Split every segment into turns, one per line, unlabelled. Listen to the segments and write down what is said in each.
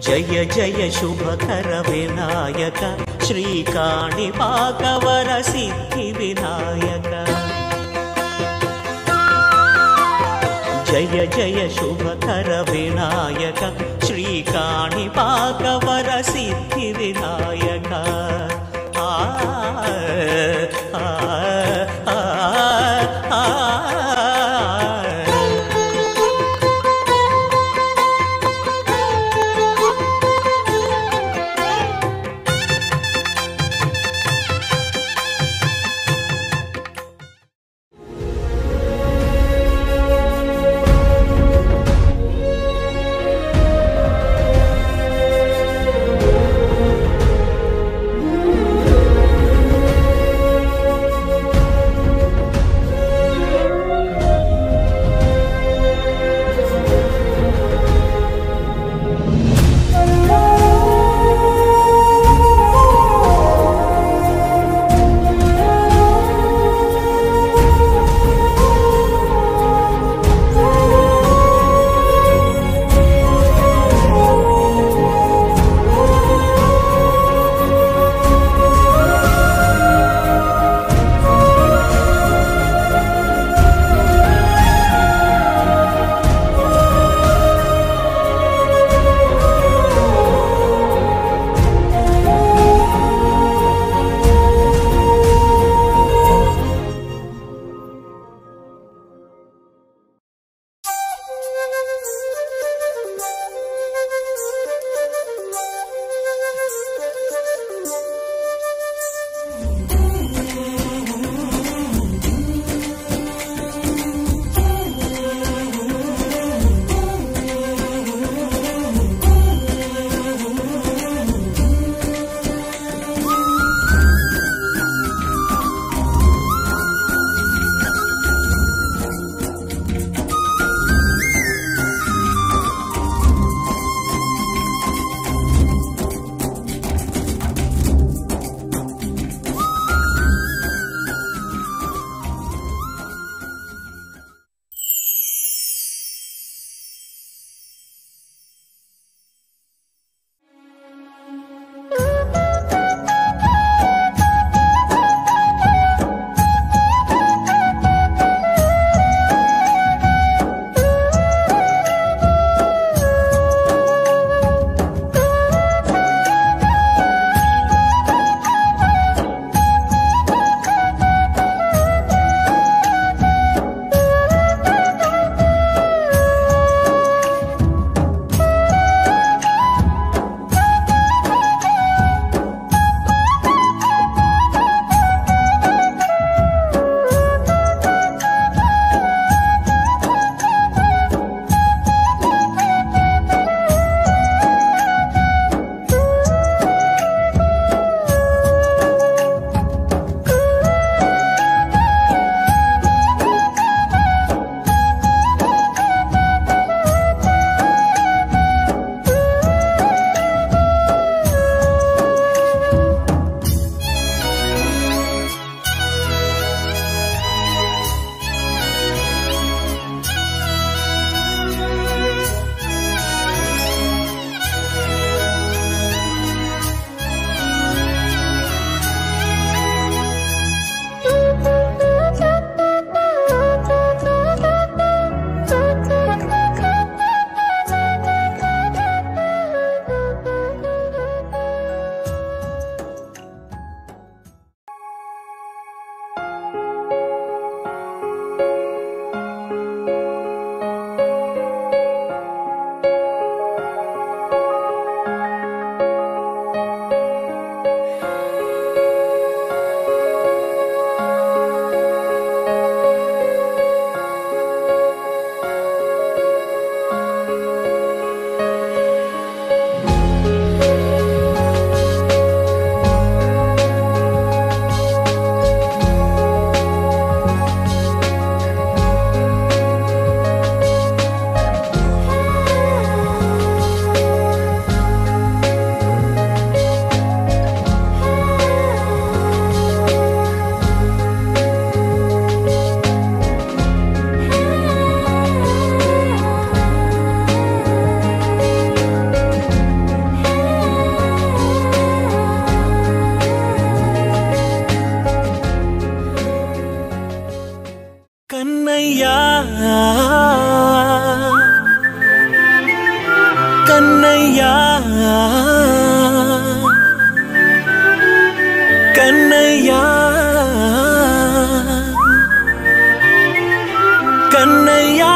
జయ జయ శుభకర వినాయక శ్రీకాణిపాకవర సిద్ధి వినాయక జయ జయ శుభకర వినాయక శ్రీకాణిపాకవర సిద్ధి వినాయక
కన్నయ్యా కన్నయ్యా కన్నయ్యా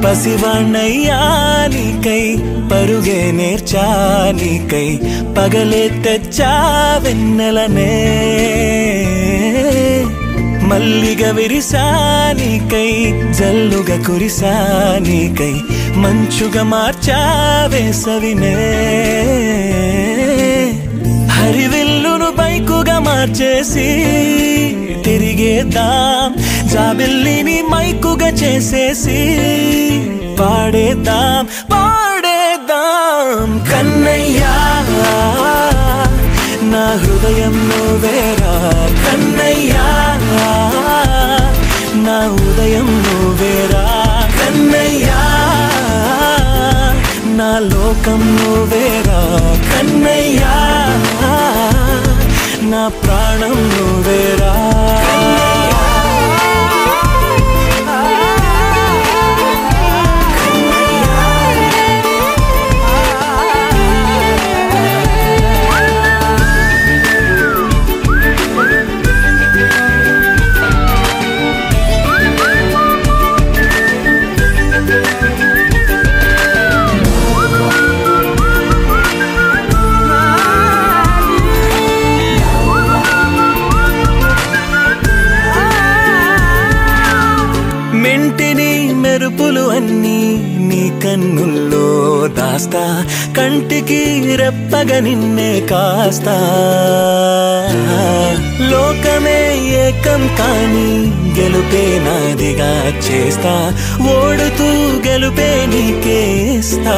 పసివాణ్ణయ్యా నీకై పరుగే నేర్చా నీకై పగలే తెచ్చా వెన్నెలనే మల్లిగ విరిసా నీకై జల్లుగా కురిసా నీకై మంచుగా మార్చా వేసవినే హరివిల్లును బైకుగా మార్చేసి తిరిగేద్దాం జాబిల్లిని మైకుగా చేసేసి పాడేద్దాం పాడేద్దాం కన్నయ్యా నా హృదయం నువ్వేరా కన్నయ్యా నా ఉదయం నువ్వేరా కన్నయ్యా నా లోకం నువ్వేరా కన్నయ్యా నా ప్రాణం నువ్వేరా మెంటిని మెరుపులు అన్నీ నీ కన్నుల్లో దాస్తా కంటికి రెప్పగా నిన్నే కాస్తా లోకమే ఏకం కాని గెలుపే నాదిగా చేస్తా ఓడుతూ గెలుపే నీకేస్తా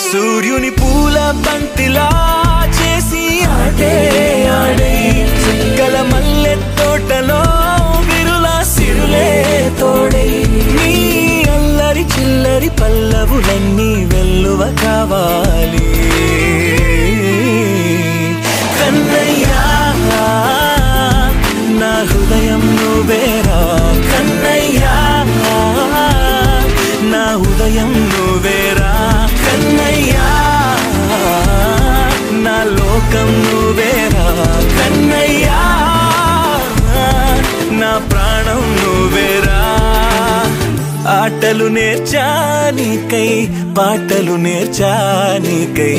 సూర్యుని పూల బంతిలా చేసి ఆడే ఆడే చుక్కల మల్లె తోటలో సిరులే తోడై నీ అల్లరి చిల్లరి పల్లవులన్నీ వెల్లువ కావాలి కన్నయ్యా నా హృదయం నువ్వేరా కన్నయ్యా నా ఉదయం నువ్వేరా కన్నయ్యా నా లోకం నువ్వేరా కన్నయ్యా నా ప్రాణం నువ్వేరా ఆటలు నేర్చా నీకై పాటలు నేర్చా నీకై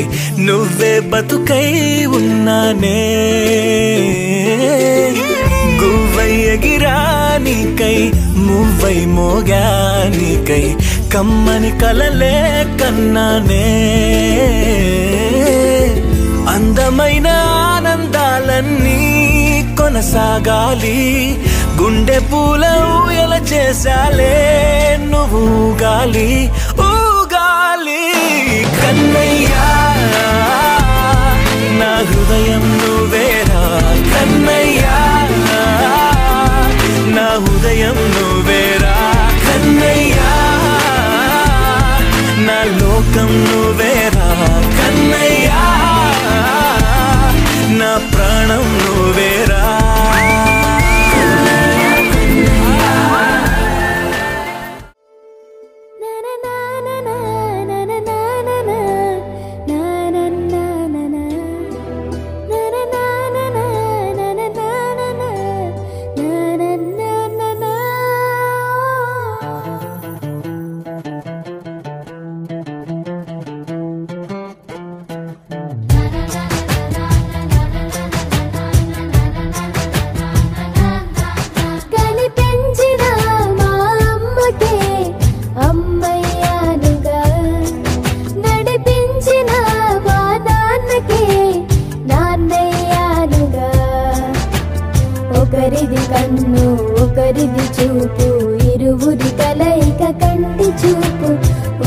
నువ్వే బతుకై ఉన్నానే గువ్వై ఎగిరా నీకై మువ్వై మోగా నీకై కమ్మని కలలే కన్నానే అందమైన ఆనందాలన్నీ కొనసాగాలి గుండె పూల ఊయల చేసాలే నువ్వు ఊగాలి ఊగాలి కన్నయ్యా నా హృదయం నువ్వేరా కన్నయ్యా నా హృదయం నువ్వేరా కన్నయ్యా నా లోకం నువ్వేరా కన్నయ్యా నా ప్రాణం నువ్వేరా
ఒకరిది కన్ను ఒకరిది చూపు ఇరువురి కలయిక కంటి చూపు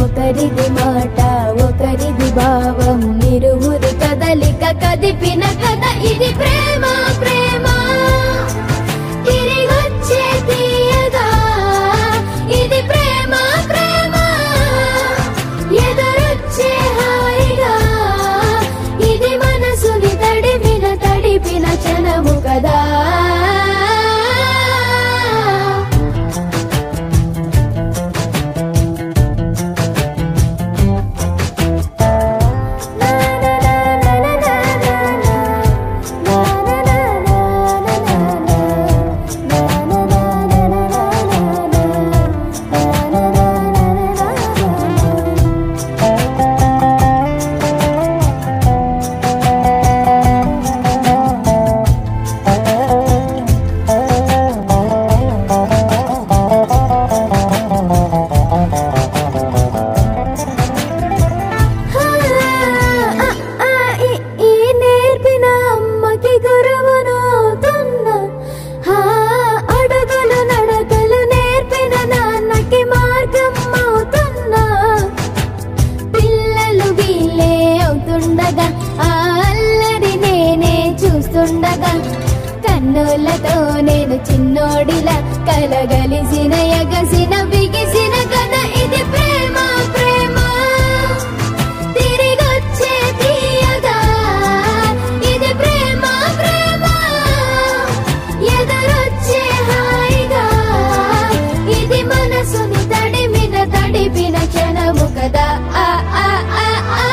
ఒకరిది మాట ఒకరిది భావం ఇరువురి కదలిక కదిపిన కథ ఇది ప్రేమ ప్రేమ తిరిగొచ్చే తీయగా ఇది ప్రేమ ప్రేమ ఎదురొచ్చే కన్నులతో నేను చిన్నోడిలా కలగలిసిన ఎగసిన బిగిసిన కథ ఇది ప్రేమ ప్రేమ తిరిగొచ్చే తీయగా ఇది ప్రేమ ప్రేమ ఎదురొచ్చే హాయిగా ఇది మనసుని తడిపిన క్షణము కదా ఆ ఆ ఆ ఆ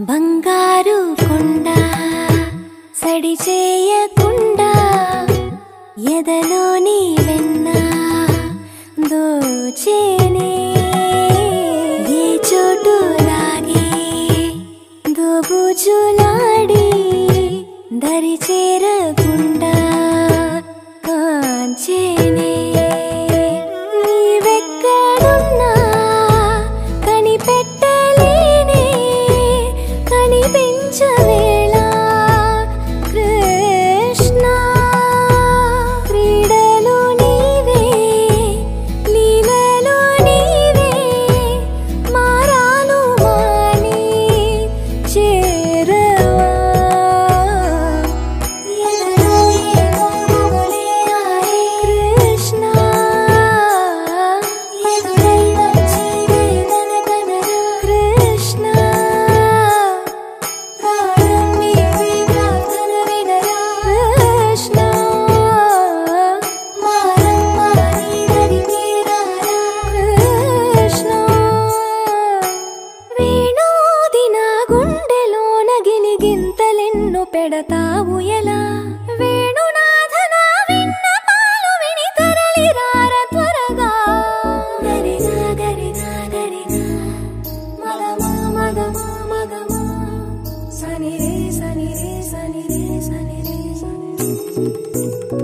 బంగారు కొండ సడి చేయకుండా ఎదలోని వెన్న దోచేనే ఏ చోటు లాగే దోబుజులాడి దరి చేరకుండా కాంచేనే నీవెక్కడున్నా కనిపెట్టలేనే కనిపించవేళ కృష్ణ క్రీడలు నీవే లీలలు నీవే మారాను మాని చేరవా కృష్ణ కృష్ణ పెడతావు ఎలా వేణునాథన విన్నపాలు విని తరలి రార త్వరగా గరిజా గరిజా గరిజా మగమా మగమా మగమా సని రే సని రే సని రే సని రే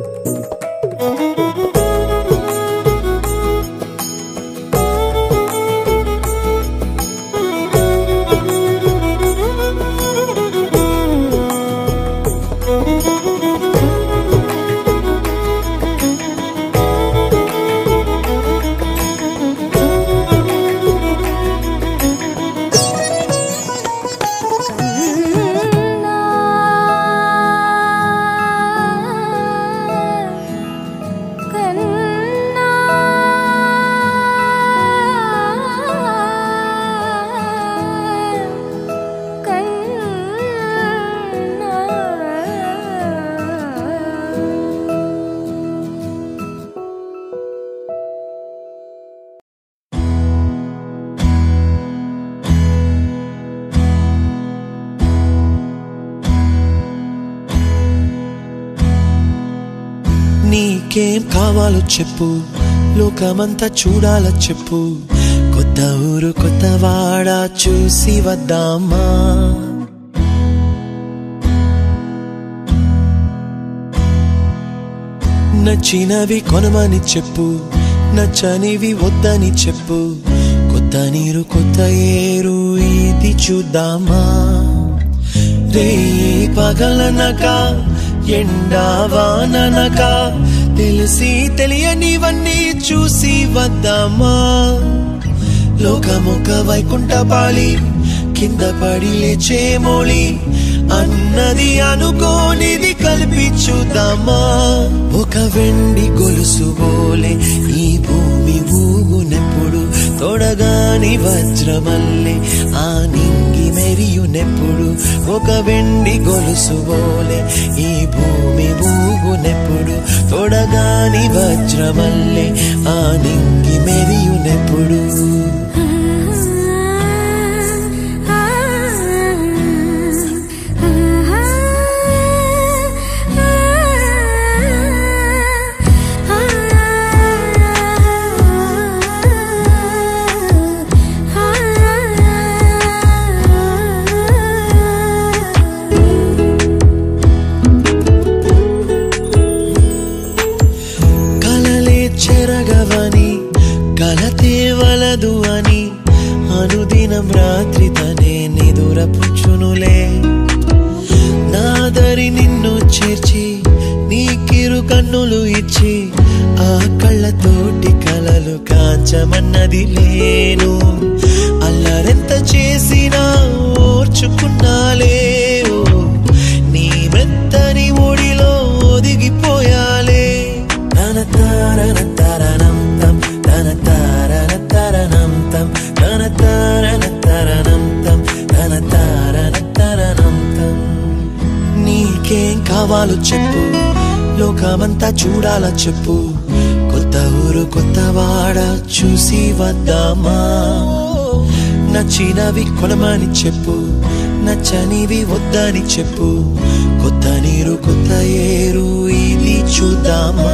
నీకేం కావాలో చెప్పు, లోకమంతా చూడాల చెప్పు,
కొత్త ఊరు కొత్తవాడ చూసి వద్దామా నచ్చినవి కొనమని చెప్పు నచ్చనివి వద్దని చెప్పు కొత్త నీరు కొత్త ఏరు ఇది చూద్దామా రే పగలనక ఎండావాననక తెలిసి తెలియనివన్నీ చూసి వద్దామా లోకమొక వైకుంఠపాళి కింద పడి లేచే మోళి అన్నది అనుకోనిది కల్పించుదామా ఒక వెండి గొలుసు బోలే ఈ భూమి ఊగునెప్పుడు తొడగాని వజ్రమల్లె ఆ నింగి మెరియునెప్పుడు ఒక వెండి గొలుసు బోలే ఈ భూమి ఊగునెప్పుడు తొడగాని వజ్రమల్లె ఆ నింగి మెరియునెప్పుడు చెరగవని కలతే వలదు అని అనుదినం రాత్రి తనే నిదురపుచ్చునులే నాదరి నిన్ను చేర్చి నీకిరు కన్నులు ఇచ్చి ఆ కళ్ళతోటి కలలు కాంచమన్నది లేను అల్లరెంత చేసినా ఓర్చుకున్నాలే నీ మెత్తని ఒడిలో ఒదిగిపోయాలే తన తారన తరణం తం తన తారన తరణం తం తన తారన తరణం తం తన తారన తరణం తం నీకేం కావాలో చెప్పు లోకమంతా చూడాల చెప్పు కొత్త ఊరు కొత్తవాడ చూసి వద్దామా నచ్చినవి కొనమని చెప్పు నచ్చనివి వద్దని చెప్పు కొత్త నీరు కొత్త ఏరు ఇది చూద్దామా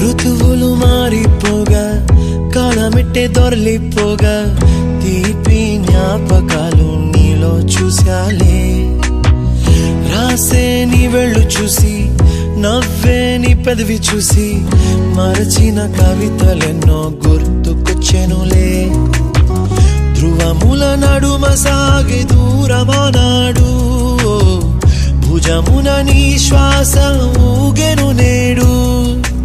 ఋతువులు మారిపోగా కాలమిట్టే దొరలిపోగా తీపి జ్ఞాపకాలు నీలో చూశాలే రాసే నీ వెళ్ళు చూసి నవ్వే నీ పెదవి చూసి మరచిన కవితలెన్నో గుర్తుకొచ్చెనులే ధ్రువముల నడుమ సాగే దూరమానాడు భుజమున నీ శ్వాస ఊగెను నేడు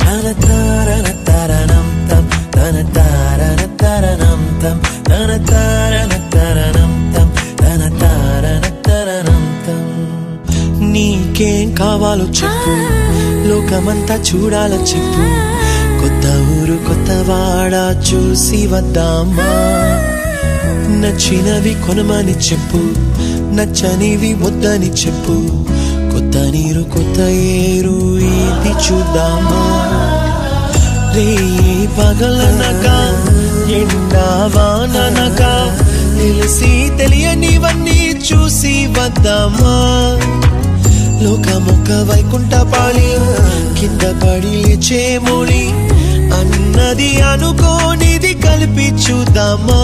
తన తారన తరణం తం తన తారన తరణం తం తన తారన తరణం తం తన తారన తరణం తం నీకేం కావాలో చెప్పు లోకమంతా చూడాల చెప్పు కొత్త ఊరు కొత్తవాడ చూసి వద్దామా నచ్చినవి కొనమని చెప్పు నచ్చనివి వద్దని చెప్పు కొత్త నీరు కొత్త ఏరు ఇది చూద్దామా రే పగలనక ఎండావాననక తెలిసి తెలియనివన్నీ చూసి వద్దామా లోకమొక వైకుంఠపాళి కింద పడి లేచే మోళి అన్నది అనుకోనిది కల్పించుదామా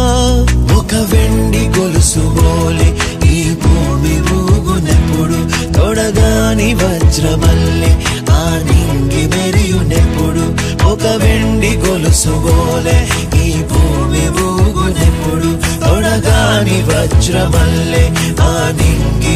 ఒక వెండి గొలుసు బోలే ఈ భూమి ఊగునెప్పుడు తొడగాని వజ్రమల్లె ఆ నింగి మెరియునెప్పుడు ఒక వెండి గొలుసు బోలే ఈ భూమి ఊగునెప్పుడు తొడగాని వజ్రమల్లె ఆ నింగి